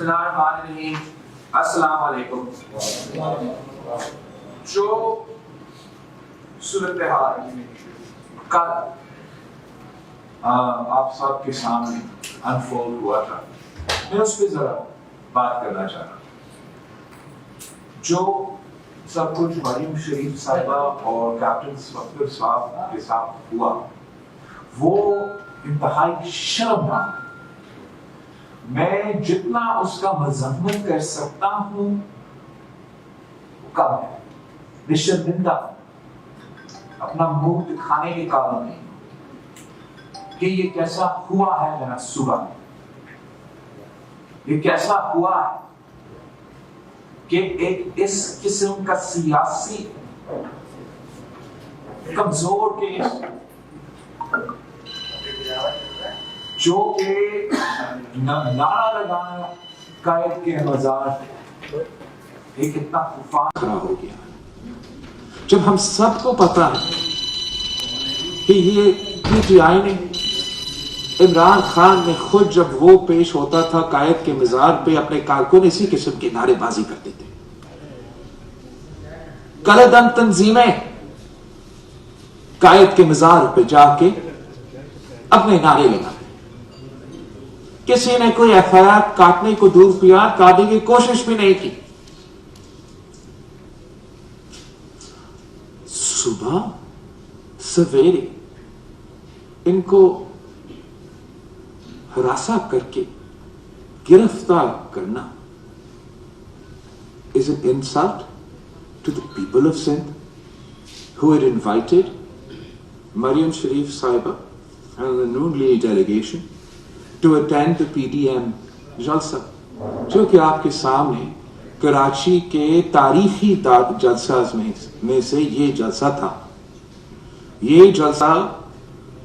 بسم اللہ الرحمن الرحیم. السلام علیکم. جو صورتحال کل آپ سب کے سامنے انفولڈ ہوا تھا، میں اس پہ ذرا بات کرنا چاہ رہا ہوں. جو سب کچھ مریم شریف صاحبہ اور کیپٹن سفر صاحب کے ساتھ ہوا وہ انتہائی شرمناک. میں جتنا اس کا مذمت کر سکتا ہوں وہ کم ہے. میں شرمندہ اپنا منہ دکھانے کے قابل نہیں کہ یہ کیسا ہوا ہے. میرا صبح یہ کیسا ہوا ہے کہ ایک اس قسم کا سیاسی کمزور کیس جو کہ نعرہ لگانا قائد کے مزاج ایک اتنا طوفان کھڑا ہو گیا. جب ہم سب کو پتا ہے کہ یہ PTI نے عمران خان نے خود جب وہ پیش ہوتا تھا قائد کے مزار پہ اپنے کارکن اسی قسم کی نعرے بازی کرتے تھے. کلدم تنظیمیں قائد کے مزار پہ جا کے اپنے نعرے لگا. کسی نے کوئی FIR کاٹنے کو دور پیا کاٹنے کی کوشش بھی نہیں کی. صبح سویرے ان کو ہراساں کر کے گرفتار کرنا is an insult to the people of Sindh who had invited Maryam Sharif Sahiba and the Noon League delegation to attend the PDM جلسہ جو کہ آپ کے سامنے کراچی کے تاریخی جلسہ میں سے یہ جلسہ تھا. یہ جلسہ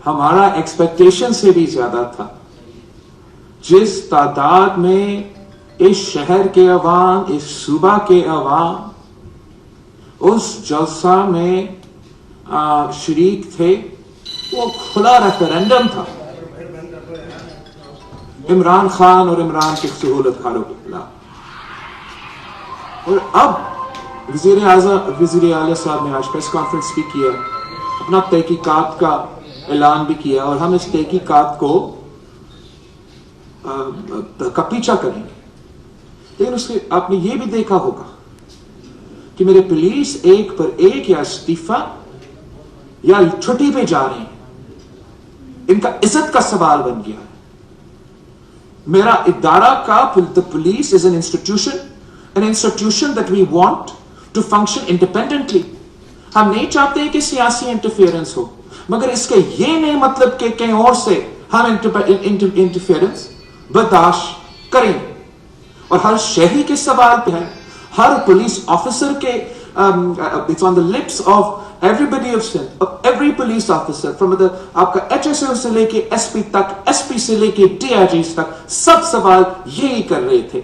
ہمارا ایکسپیکٹیشن سے بھی زیادہ تھا. جس تعداد میں اس شہر کے عوام اس صوبہ کے عوام اس جلسہ میں شریک تھے وہ کھلا ریفرینڈم تھا عمران خان اور عمران کے سہولت کاروں کے خلاف. اور اب وزیر اعلیٰ صاحب نے آج پریس کانفرنس بھی کیا, اپنا تحقیقات کا اعلان بھی کیا اور ہم اس تحقیقات کو کا پیچھا کریں گے. لیکن اس کے آپ نے یہ بھی دیکھا ہوگا کہ میرے پولیس ایک پر ایک یا استعفیٰ یا چھٹی پہ جا رہے ہیں. ان کا عزت کا سوال بن گیا ہے. میرا ادارہ کا the police is an institution that we want to function independently. ہم نہیں چاہتے کہ سیاسی انٹرفیئرنس ہو, مگر اس کا یہ نہیں مطلب کہ کہیں اور سے ہم انٹرفیئرنس برداشت کریں. اور ہر شہری کے سوال پہ ہے, ہر پولیس آفیسر کے it's on the lips of everybody of Sindh, of every police officer from the آپ کا HSO سے لے کے SP تک, SP سے لے کے DIGs تک, سب سوال یہی کر رہے تھے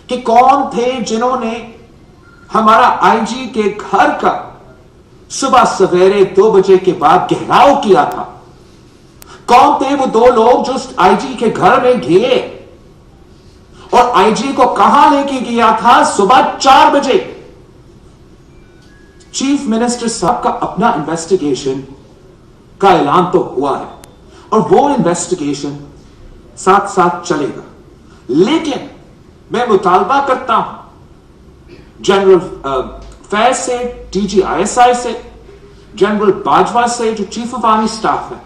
کہ کون تھے جنہوں نے ہمارا IG کے گھر کا صبح سویرے 2 بجے کے بعد گھیراؤ کیا تھا. کون تھے وہ 2 لوگ جو IG کے گھر میں گئے اور IG کو کہاں لے کے گیا تھا؟ صبح 4 بجے. چیف منسٹر صاحب کا اپنا انویسٹیگیشن کا اعلان تو ہوا ہے اور وہ انویسٹیگیشن ساتھ ساتھ چلے گا. لیکن میں مطالبہ کرتا ہوں جنرل فیض سے, DG ISI سے, جنرل باجوہ سے جو چیف آف آرمی سٹاف ہے,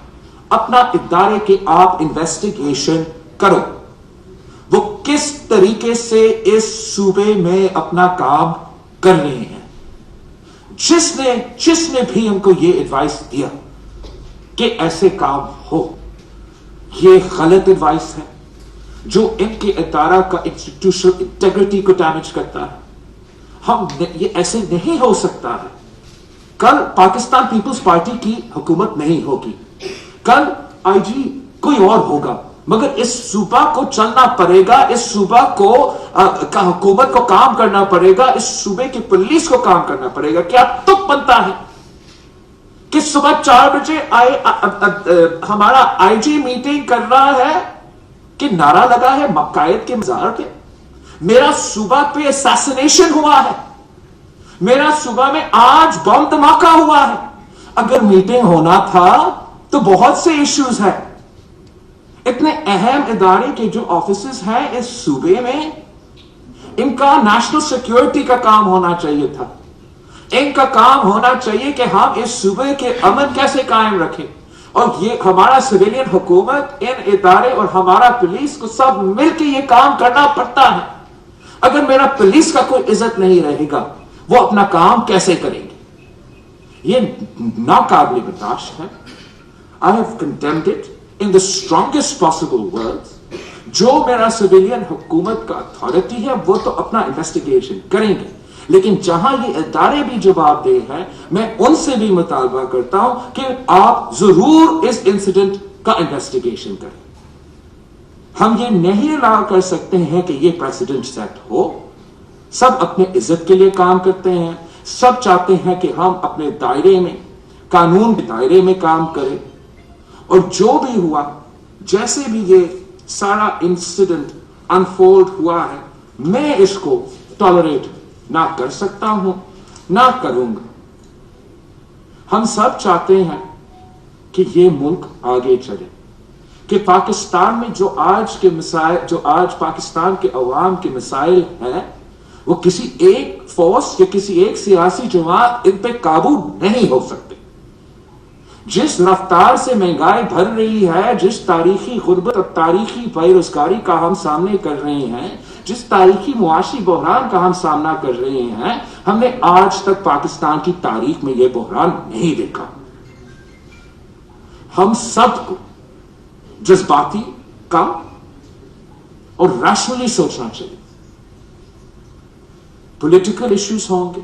اپنا ادارے کے آپ انویسٹیگیشن کرو. وہ کس طریقے سے اس صوبے میں اپنا کام کر رہے ہیں. جس نے بھی ان کو یہ ایڈوائس دیا کہ ایسے کام ہو, یہ غلط ایڈوائس ہے جو ان کے ادارہ کا انسٹیٹیوشنل انٹیگریٹی کو ڈیمیج کرتا ہے. ہم یہ ایسے نہیں ہو سکتا ہے. کل پاکستان پیپلز پارٹی کی حکومت نہیں ہوگی, کل IG کوئی اور ہوگا, مگر اس صوبہ کو چلنا پڑے گا, اس صوبہ کو حکومت کو کام کرنا پڑے گا, اس صوبے کی پولیس کو کام کرنا پڑے گا. کیا تک بنتا ہے کہ صبح 4 بجے ہمارا IG میٹنگ کر رہا ہے کہ نعرہ لگا ہے قائد کے مزار پہ. میرا صوبہ پہ اساسینیشن ہوا ہے, میرا صوبہ میں آج بم دھماکہ ہوا ہے. اگر میٹنگ ہونا تھا تو بہت سے ایشوز ہیں. اتنے اہم ادارے کے جو آفیسز ہیں اس صوبے میں, ان کا نیشنل سیکیورٹی کا کام ہونا چاہیے تھا. ان کا کام ہونا چاہیے کہ ہم اس صوبے کے امن کیسے قائم رکھیں, اور یہ ہمارا سویلین حکومت, ان ادارے اور ہمارا پولیس کو سب مل کے یہ کام کرنا پڑتا ہے. اگر میرا پولیس کا کوئی عزت نہیں رہے گا, وہ اپنا کام کیسے کریں گے؟ یہ ناقابل برداشت ہے. I have condemned it in the strongest possible words. جو میرا سویلین حکومت کا اتھارٹی ہے وہ تو اپنا انویسٹیگیشن کریں گے, لیکن جہاں یہ ادارے بھی جواب دہ ہیں, میں ان سے بھی مطالبہ کرتا ہوں کہ آپ ضرور اس انسیڈنٹ کا انویسٹیگیشن کریں. ہم یہ نہیں الاؤ کر سکتے ہیں کہ یہ پریسیڈنٹ سیٹ ہو. سب اپنے عزت کے لیے کام کرتے ہیں, سب چاہتے ہیں کہ ہم اپنے دائرے میں, قانون کے دائرے میں کام کریں. اور جو بھی ہوا, جیسے بھی یہ سارا انسیڈنٹ انفولڈ ہوا ہے, میں اس کو ٹالریٹ نہ کر سکتا ہوں, نہ کروں گا. ہم سب چاہتے ہیں کہ یہ ملک آگے چلے, کہ پاکستان میں جو آج کے مسائل, جو آج پاکستان کے عوام کے مسائل ہیں, وہ کسی ایک فورس یا کسی ایک سیاسی جماعت ان پہ قابو نہیں ہو سکتے. جس رفتار سے مہنگائی بڑھ رہی ہے, جس تاریخی غربت اور تاریخی بے روزگاری کا ہم سامنے کر رہے ہیں, جس تاریخی معاشی بحران کا ہم سامنا کر رہے ہیں, ہم نے آج تک پاکستان کی تاریخ میں یہ بحران نہیں دیکھا. ہم سب کو جذباتی کم اور ریشنلی سوچنا چاہیے. پولیٹیکل ایشوز ہوں گے,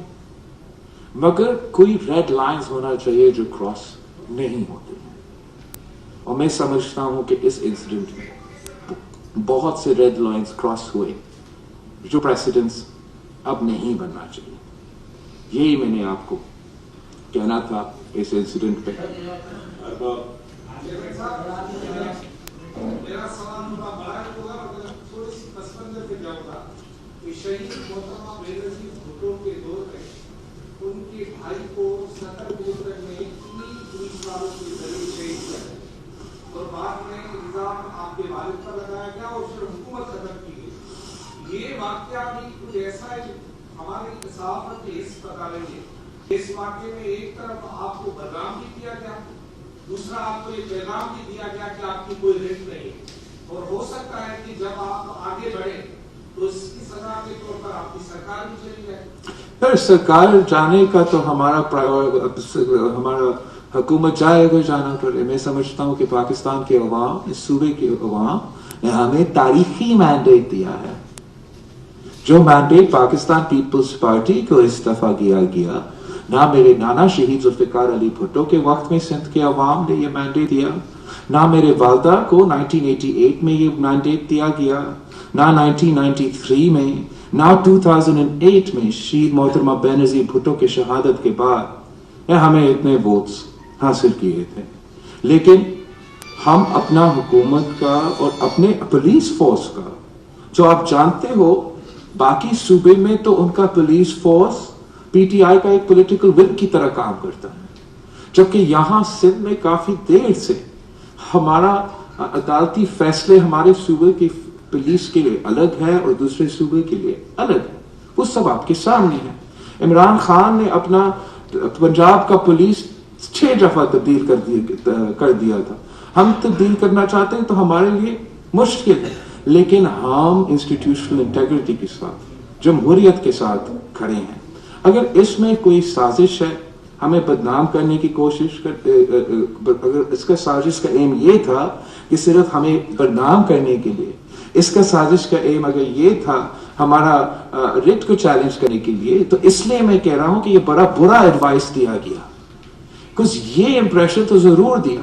مگر کوئی ریڈ لائنز ہونا چاہیے جو کراس نہیں ہوتے ہیں. اور میں سمجھتا ہوں کہ اس انسیڈنٹ میں بہت سے ریڈ لائنز کراس ہوئے جو پریسیڈنٹس اب نہیں بننا چاہیے. یہی میں نے آپ کو کہنا تھا اس انسیڈنٹ پہ. میرا سوال بڑا ہوگا, تھوڑی سی پس منظر پہ جاؤں گا. شہید محترمہ بینظیر بھٹو کے دور میں ان کے بھائی کو سطر گوتر میں 3 پولیس والوں کے ذریعے شہید کیا گیا, اور بعد میں الزام آپ کے والد پر لگایا گیا اور پھر حکومت ختم کی گئی. یہ واقعہ بھی کچھ ایسا ہے ہمارے صحافت کے حص پتا لگے. اس واقعے میں ایک طرف آپ کو بدنام بھی کیا گیا, دوسرا آپ کو یہ پیغام بھی دیا گیا کہ آپ کی کوئی رشت نہیں, اور ہو سکتا ہے کہ جب آپ آگے بڑھیں تو اس کی سزا کے طور پر آپ کی سرکار بھی چلی جائے. پھر سرکار جانے کا تو ہمارا حکومت جائے اگر جانا پڑے. میں سمجھتا ہوں کہ پاکستان کے عوام, اس صوبے کے عوام نے ہمیں تاریخی مینڈیٹ دیا ہے. جو مینڈیٹ پاکستان پیپلز پارٹی کو اس دفعہ کیا گیا, نہ میرے نانا شہید ذوالفقار علی بھٹو کے وقت میں سندھ کے عوام نے یہ مینڈیٹ دیا, نہ میرے والدہ کو 1988 میں یہ مینڈیٹ دیا گیا, نہ 1993 میں, نہ 2008 میں شہید محترمہ بینظیر بھٹو کے شہادت کے بعد ہمیں اتنے ووٹس حاصل کیے تھے. لیکن ہم اپنا حکومت کا اور اپنے پولیس فورس کا, جو آپ جانتے ہو باقی صوبے میں تو ان کا police force P T I کا ایک پولیٹیکل ونگ کی طرح کام کرتا ہے, جبکہ یہاں سندھ میں کافی دیر سے ہمارا عدالتی فیصلے ہمارے صوبے کی پولیس کے لیے الگ ہے اور دوسرے صوبے کے لیے الگ ہے. وہ سب آپ کے سامنے ہے. عمران خان نے اپنا پنجاب کا پولیس 6 دفعہ تبدیل کر دیا تھا. ہم تبدیل کرنا چاہتے ہیں تو ہمارے لیے مشکل ہے, لیکن ہم انسٹیٹیوشنل انٹیگریٹی کے ساتھ, جمہوریت کے ساتھ کھڑے ہیں. اگر اس میں کوئی سازش ہے ہمیں بدنام کرنے کی کوشش کرتے, اگر اس کا سازش کا ایم یہ تھا کہ صرف ہمیں بدنام کرنے کے لیے, اس کا سازش کا ایم اگر یہ تھا ہمارا ریٹ کو چیلنج کرنے کے لیے, تو اس لیے میں کہہ رہا ہوں کہ یہ بڑا برا ایڈوائس دیا گیا. کچھ یہ امپریشن تو ضرور دیا,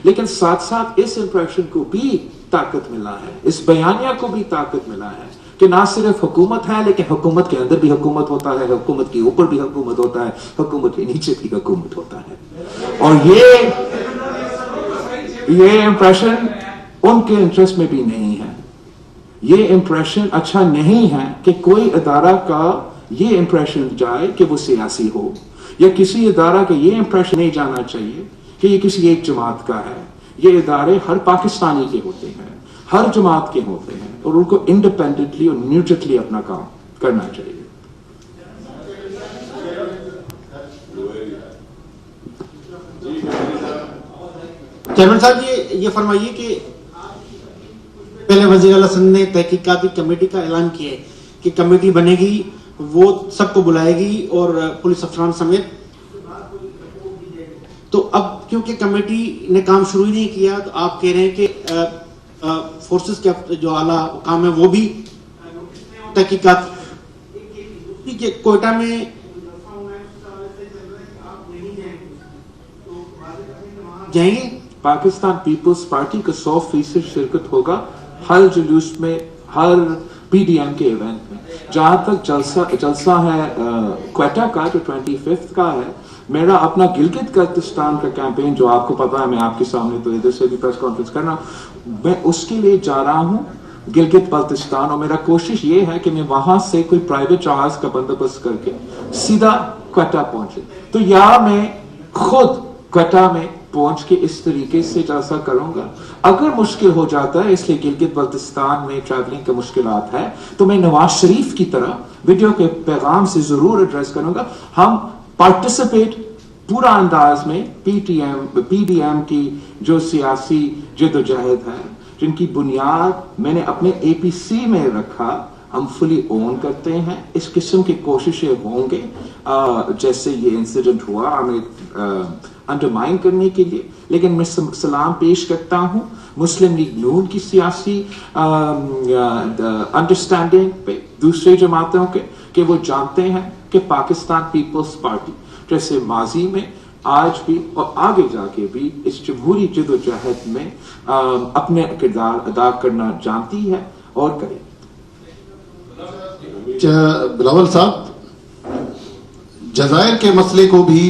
لیکن ساتھ ساتھ اس امپریشن کو بھی طاقت ملا ہے, اس بیانیہ کو بھی طاقت ملا ہے کہ نہ صرف حکومت ہے, لیکن حکومت کے اندر بھی حکومت ہوتا ہے, حکومت کے اوپر بھی حکومت ہوتا ہے, حکومت کے نیچے بھی حکومت ہوتا ہے. اور یہ امپریشن ان کے انٹرسٹ میں بھی نہیں ہے. یہ امپریشن اچھا نہیں ہے کہ کوئی ادارہ کا یہ امپریشن جائے کہ وہ سیاسی ہو، یا کسی ادارہ کا یہ امپریشن نہیں جانا چاہیے کہ یہ کسی ایک جماعت کا ہے. یہ ادارے ہر پاکستانی کے ہوتے ہیں، ہر جماعت کے ہوتے ہیں، اور ان کو انڈیپینڈنٹلی اور نیوٹرلی اپنا کام کرنا چاہیے. چیئرمین صاحب یہ فرمائیے کہ پہلے وزیر اعلیٰ سندھ نے تحقیقاتی کمیٹی کا اعلان کیا ہے کہ کمیٹی بنے گی، وہ سب کو بلائے گی اور پولیس افسران سمیت. تو اب کیونکہ کمیٹی نے کام شروع ہی نہیں کیا تو آپ کہہ رہے ہیں کہ فورسز کے جو اعلیٰ حکام ہیں وہ بھی تحقیقات کوئٹہ میں جائیں گے. پاکستان پیپلز پارٹی کا 100% شرکت ہوگا ہر جلوس میں، ہر پی ڈی ایم کے ایونٹ میں. جہاں تک جلسہ ہے کوئٹہ کا جو 25 کا ہے، میرا اپنا گلگت بلتستان کا کیمپین جو آپ کو پتا ہے، میں آپ کے سامنے تو ادھر سے بھی پریس کانفرنس کرنا، میں اس کے لیے جا رہا ہوں گلگت بلتستان، اور میرا کوشش یہ ہے کہ میں وہاں سے کوئی پرائیویٹ جہاز کا بندوبست کر کے سیدھا کوئٹہ پہنچے. تو یا میں خود کوئٹہ میں پہنچ کے اس طریقے سے جلسہ کروں گا. اگر مشکل ہو جاتا ہے، اس لیے گلگت بلتستان میں ٹریولنگ کا مشکلات ہے، تو میں نواز شریف کی طرح ویڈیو کے پیغام سے ضرور ایڈریس کروں گا. ہم پارٹیسپیٹ پورا انداز میں پی ڈی ایم کی جو سیاسی جدوجہد ہے، جن کی بنیاد میں نے اپنے اے پی سی میں رکھا، ہم فلی اون کرتے ہیں. اس قسم کی کوششیں ہوں گے جیسے یہ انسیڈنٹ ہوا ہمیں انڈرمائن کرنے کے لیے، لیکن میں سلام پیش کرتا ہوں مسلم لیگ نون کی سیاسی انڈرسٹینڈنگ پہ دوسرے جماعتوں کے، کہ وہ جانتے ہیں کہ پاکستان پیپلز پارٹی جیسے ماضی میں، آج بھی اور آگے جا کے بھی اس جمہوری جدوجہد میں اپنے کردار ادا کرنا جانتی ہے اور کرے. بلاول صاحب، جزائر کے مسئلے کو بھی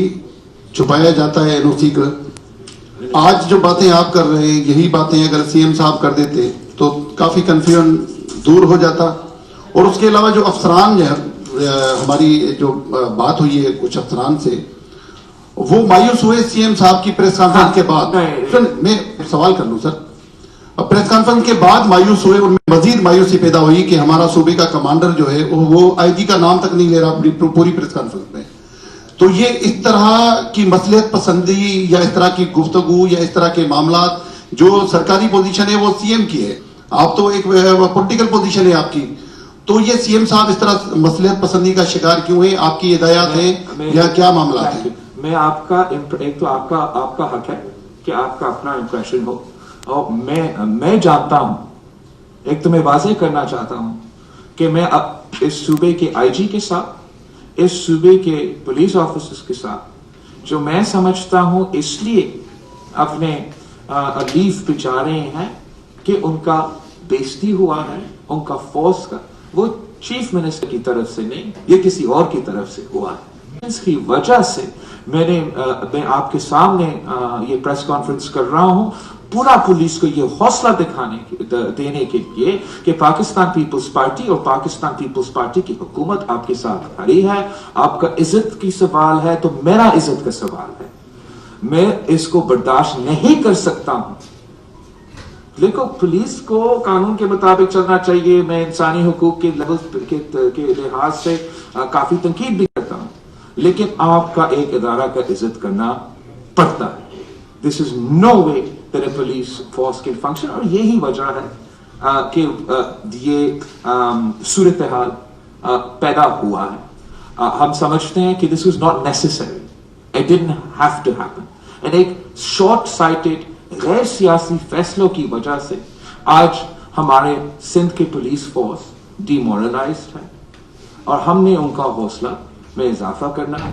چھپایا جاتا ہے این او سی کا. آج جو باتیں آپ کر رہے ہیں، یہی باتیں اگر سی ایم صاحب کر دیتے تو کافی کنفیوژن دور ہو جاتا. اور اس کے علاوہ جو افسران ہماری جو بات ہوئی ہے کچھ افسران سے، وہ مایوس ہوئے سی ایم صاحب کی پریس کانفرنس کے بعد. میں سوال کر لوں سر، پریس کانفرنس کے بعد مایوس ہوئے، اور مزید مایوسی پیدا ہوئی کہ ہمارا صوبے کا کمانڈر جو ہے وہ آئی جی کا نام تک نہیں لے رہا پوری پریس کانفرنس میں. تو یہ اس طرح کی مصلحت پسندی یا اس طرح کی گفتگو یا اس طرح کے معاملات، جو سرکاری پوزیشن ہے وہ سی ایم کی ہے، آپ تو ایک پولیٹیکل پوزیشن ہے آپ کی، تو یہ سی ایم صاحب اس طرح مصلحت پسندی کا شکار کیوں ہیں؟ آپ کی ہدایات ہیں یا کیا معاملات ہیں؟ میں آپ کا ایک تو آپ کا حق ہے کہ آپ کا اپنا امپریشن ہو، اور میں جانتا ہوں، ایک تو میں واضح کرنا چاہتا ہوں کہ میں اس صوبے کے آئی جی کے ساتھ، اس صوبے کے پولیس آفیسرز کے ساتھ، جو میں سمجھتا ہوں اس لیے اپنے لیو پہ جا رہے ہیں کہ ان کا بےزتی ہوا ہے، ان کا فورس کا، وہ چیف منسٹر کی طرف سے نہیں، یہ کسی اور کی طرف سے ہوا ہے. اس کی وجہ سے میں آپ کے سامنے یہ پریس کانفرنس کر رہا ہوں، پورا پولیس کو یہ حوصلہ دینے کے لیے کہ پاکستان پیپلز پارٹی اور پاکستان پیپلز پارٹی کی حکومت آپ کے ساتھ کھڑی ہے. آپ کا عزت کی سوال ہے تو میرا عزت کا سوال ہے. میں اس کو برداشت نہیں کر سکتا ہوں. دیکھو، پولیس کو قانون کے مطابق چلنا چاہیے. میں انسانی حقوق کے لیول کے لحاظ سے کافی تنقید بھی کرتا ہوں، لیکن آپ کا ایک ادارہ کا عزت کرنا پڑتا ہے. This is no way that a police force can function. اور یہی وجہ ہے کہ یہ صورتحال پیدا ہوا ہے. ہم سمجھتے ہیں کہ this was not necessary. It didn't have to happen. And ایک short sighted غیر سیاسی فیصلوں کی وجہ سے آج ہمارے سندھ کے پولیس فورس ڈیمورلائزڈ ہے، اور ہم نے ان کا حوصلہ میں اضافہ کرنا ہے.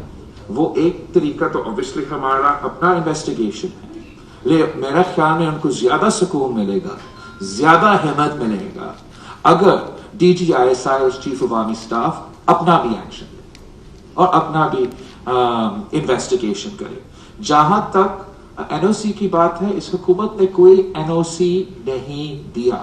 وہ ایک طریقہ تو obviously ہمارا اپنا انویسٹیگیشن ہے، لیکن میرا خیال میں ان کو زیادہ سکون ملے گا، زیادہ ہمت ملے گا اگر D G I S I اور چیف آف آرمی اسٹاف اپنا بھی ایکشن لے اور اپنا بھی انویسٹیگیشن کرے. جہاں تک این او سی کی بات ہے، اس حکومت نے کوئی این او سی نہیں دیا.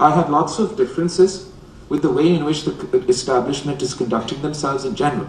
I have lots of differences with the way in which the establishment is conducting themselves in general.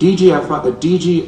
DG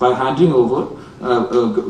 by handing over